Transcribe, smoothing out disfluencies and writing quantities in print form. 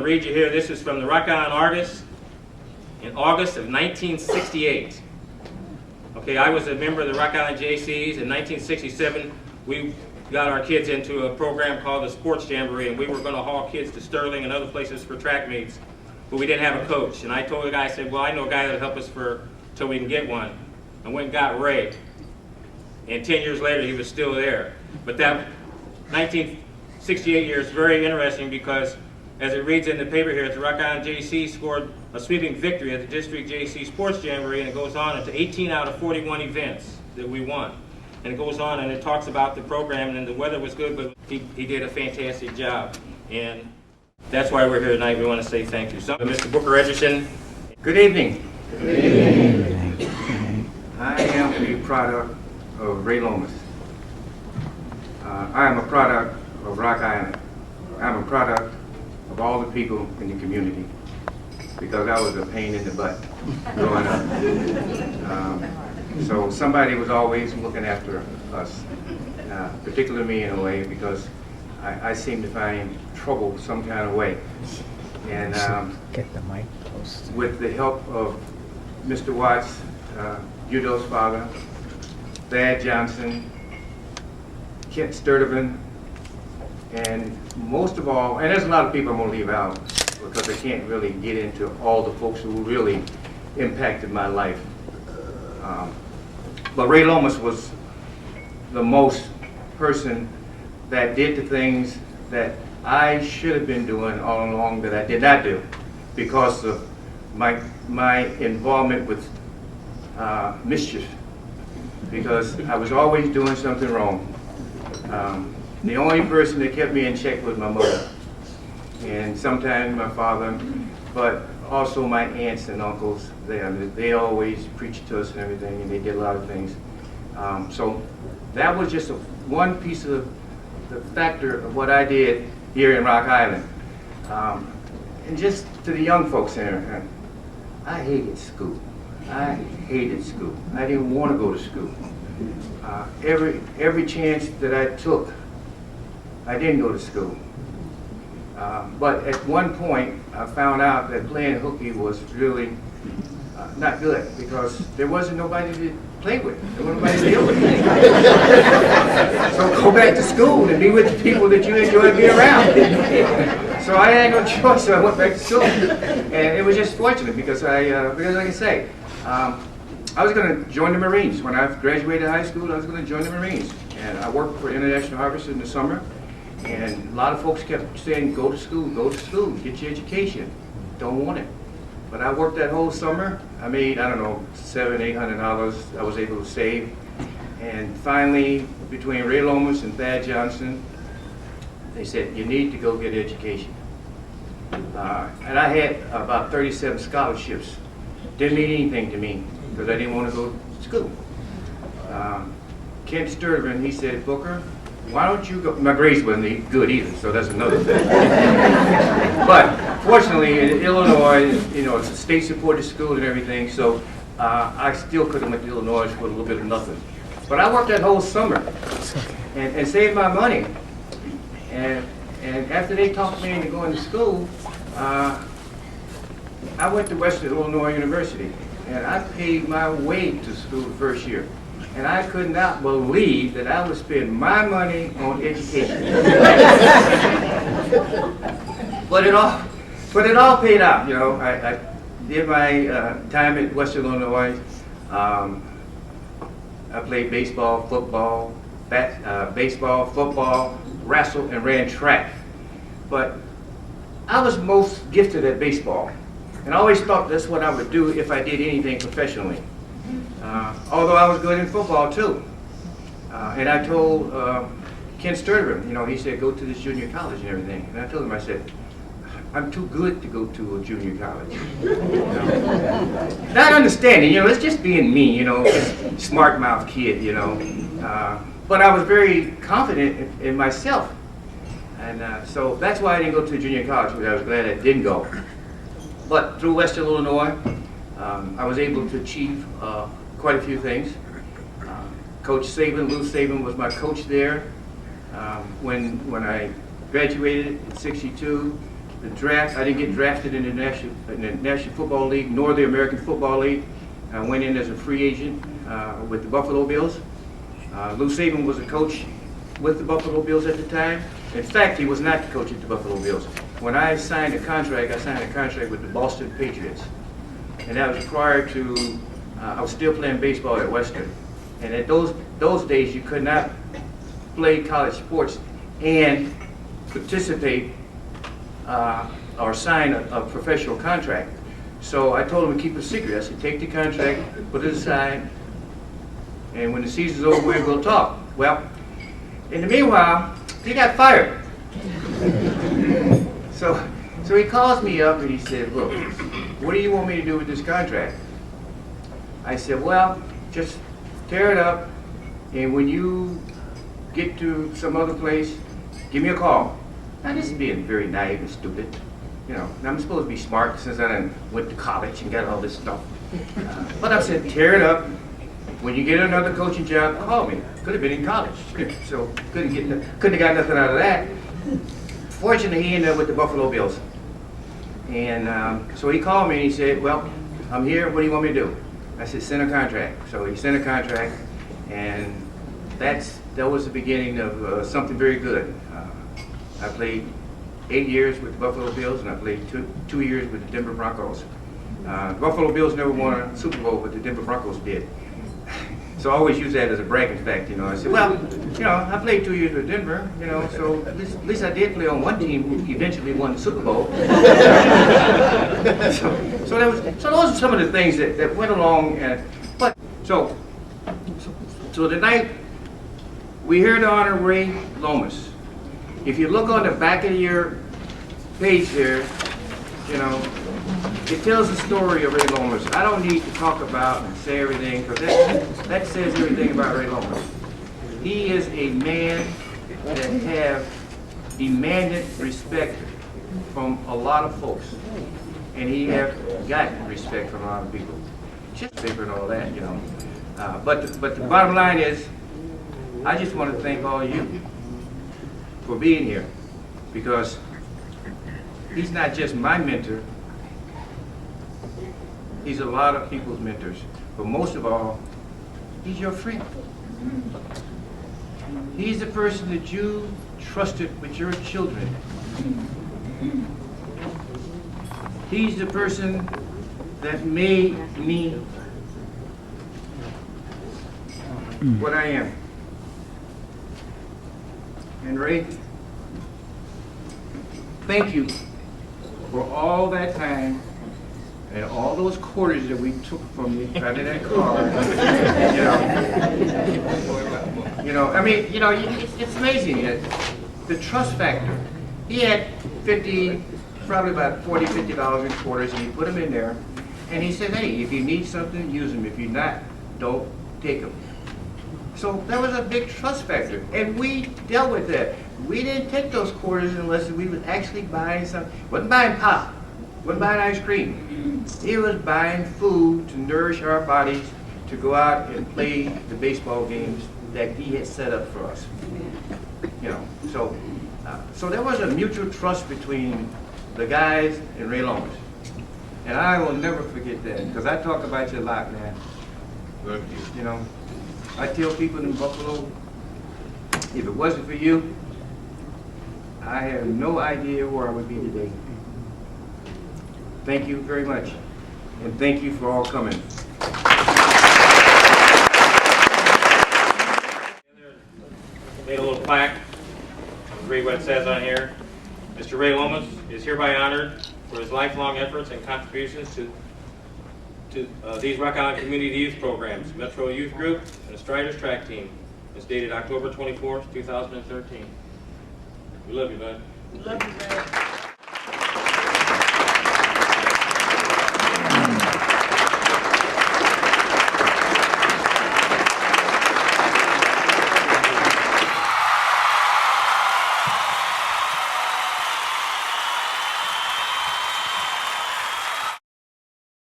read you here. This is from the Rock Island Argus in August of 1968. Okay, I was a member of the Rock Island JCs. In 1967, we got our kids into a program called the Sports Jamboree, and we were going to haul kids to Sterling and other places for track meets, but we didn't have a coach. And I told the guy, I said, well, I know a guy that'll help us till we can get one. I went and got Ray. And 10 years later, he was still there. But that 1968 year is very interesting because, as it reads in the paper here, the Rock Island JC scored a sweeping victory at the District JC Sports Jamboree, and it goes on into 18 out of 41 events that we won. And it goes on and it talks about the program, and the weather was good, but he did a fantastic job. And that's why we're here tonight. We want to say thank you. So, Mr. Booker Edgerton. Good evening. Good evening. I am a product of Ray Lomas. I am a product of Rock Island. I'm a product of all the people in the community because I was a pain in the butt growing up. So somebody was always looking after us, particularly me in a way, because I seemed to find trouble some kind of way. And get the mic close. With the help of Mr. Watts, Udo's father, Thad Johnson, Kent Sturtevant, and most of all, and there's a lot of people I'm going to leave out because I can't really get into all the folks who really impacted my life. But Ray Lomas was the most person that did the things that I should have been doing all along that I did not do because of my involvement with mischief, because I was always doing something wrong. The only person that kept me in check was my mother, and sometimes my father, but also my aunts and uncles. They always preached to us and everything, and they did a lot of things. So that was just one piece of the factor of what I did here in Rock Island. And just to the young folks here, I hated school. I hated school. I didn't want to go to school. Every chance that I took, I didn't go to school. But at one point, I found out that playing hooky was really not good because there wasn't nobody to play with. There wasn't nobody to deal with. So go back to school and be with the people that you enjoy being around. So I had no choice, so I went back to school. And it was just fortunate because because like I say, I was going to join the Marines. When I graduated high school, I was going to join the Marines. And I worked for International Harvester in the summer. And a lot of folks kept saying, go to school, get your education. Don't want it. But I worked that whole summer. I made, I don't know, $700–800 I was able to save. And finally, between Ray Lomas and Thad Johnson, they said, you need to go get education. And I had about 37 scholarships. Didn't mean anything to me because I didn't want to go to school. Kent Sturtevant, he said, Booker, why don't you go? My grades wasn't good either, so that's another thing. But fortunately, in Illinois, you know, it's a state-supported school and everything, so I still could have went to Illinois with a little bit of nothing. But I worked that whole summer and saved my money. And after they talked me into going to school, I went to Western Illinois University, and I paid my way to school the first year. And I could not believe that I would spend my money on education. But it all paid out, you know. I did my time at Western Illinois. I played baseball, football, wrestled, and ran track. But I was most gifted at baseball. And I always thought that's what I would do if I did anything professionally. Although I was good in football too. And I told Kent Sturtevant, you know, he said, go to this junior college and everything. And I told him, I said, I'm too good to go to a junior college. You know? Not understanding, you know, it's just being me, you know, just smart mouth kid, you know. But I was very confident in myself. And so that's why I didn't go to junior college, but I was glad I didn't go. But through Western Illinois, I was able to achieve quite a few things. Coach Saban, Lou Saban, was my coach there. When I graduated in '62, the draft. I didn't get drafted in the National Football League nor the American Football League. I went in as a free agent with the Buffalo Bills. Lou Saban was a coach with the Buffalo Bills at the time. In fact, he was not the coach at the Buffalo Bills. When I signed a contract, with the Boston Patriots. And that was prior to, I was still playing baseball at Western. And at those days, you could not play college sports and participate or sign a professional contract. So I told him to keep it secret. I said, take the contract, put it aside, and when the season's over, we'll talk. Well, in the meanwhile, he got fired. So he calls me up and he said, look, what do you want me to do with this contract? I said, well, just tear it up, and when you get to some other place, give me a call. Now, this is being very naive and stupid. You know, I'm supposed to be smart since I done went to college and got all this stuff. But I said, tear it up. When you get another coaching job, call me. Could have been in college, so couldn't have got nothing out of that. Fortunately, he ended up with the Buffalo Bills. And so he called me and he said, well, I'm here, what do you want me to do? I said, send a contract. So he sent a contract, and that was the beginning of something very good. I played 8 years with the Buffalo Bills, and I played two years with the Denver Broncos. The Buffalo Bills never won a Super Bowl, but the Denver Broncos did. So I always use that as a bragging fact, you know. I said, well, you know, I played 2 years with Denver, you know, so at least I did play on one team who eventually won the Super Bowl. so those are some of the things that went along. So tonight, we're here to honor Ray Lomas. If you look on the back of your page there, you know, it tells the story of Ray Lomas. I don't need to talk about and say everything, because that says everything about Ray Lomas. He is a man that have demanded respect from a lot of folks, and he have gotten respect from a lot of people. Just paper and all that, you know. But the bottom line is, I just want to thank all of you for being here, because he's not just my mentor. He's a lot of people's mentors, but most of all, he's your friend. He's the person that you trusted with your children. He's the person that made me what I am. And Ray, thank you for all that time and all those quarters that we took from you out of that car. You know, I mean, you know, it's amazing that the trust factor. He had probably about $40, $50 in quarters, and he put them in there, and he said, hey, if you need something, use them. If you're not, don't take them. So that was a big trust factor, and we dealt with that. We didn't take those quarters unless we was actually buying something. Wasn't buying pop, wasn't buying ice cream. He was buying food to nourish our bodies, to go out and play the baseball games that he had set up for us. You know, so there was a mutual trust between the guys and Ray Lomas. And I will never forget that, because I talk about you a lot, man. You know, I tell people in Buffalo, if it wasn't for you, I have no idea where I would be today. Thank you very much, and thank you for all coming. Made a little plaque. Read what it says on here. Mr. Ray Lomas is hereby honored for his lifelong efforts and contributions to these Rock Island Community Youth Programs, Metro Youth Group, and the Striders Track Team. It's dated October 24th, 2013. We love you, bud. We love you, man.